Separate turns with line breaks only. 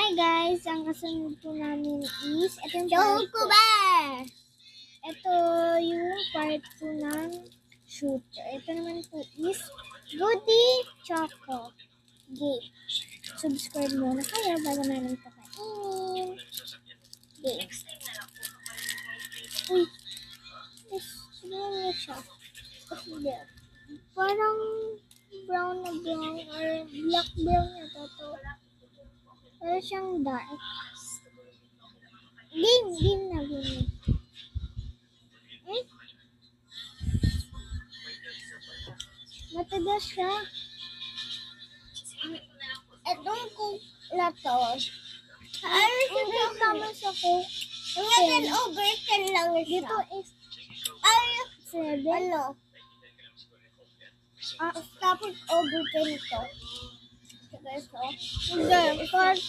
Hi guys, ang kasunod po namin is ito yung
Joke ko ba?
Ito yung part po ng shooter. Ito naman po is Goody Choco Game. Subscribe muna kayo bago namin ito kainin. Game. Uy, siguro na siya. Hindi. Parang brown na brown or black brown yata to. Pero siyang dark. Game na. Eh? Matagas siya.
Itong cook na to.
Hindi tama sa coke.
Ngayon, over 10 lang siya.
Dito is
Ay,
7.
ano? Tapos over 10 to. Sige, so.
Hindi, 4.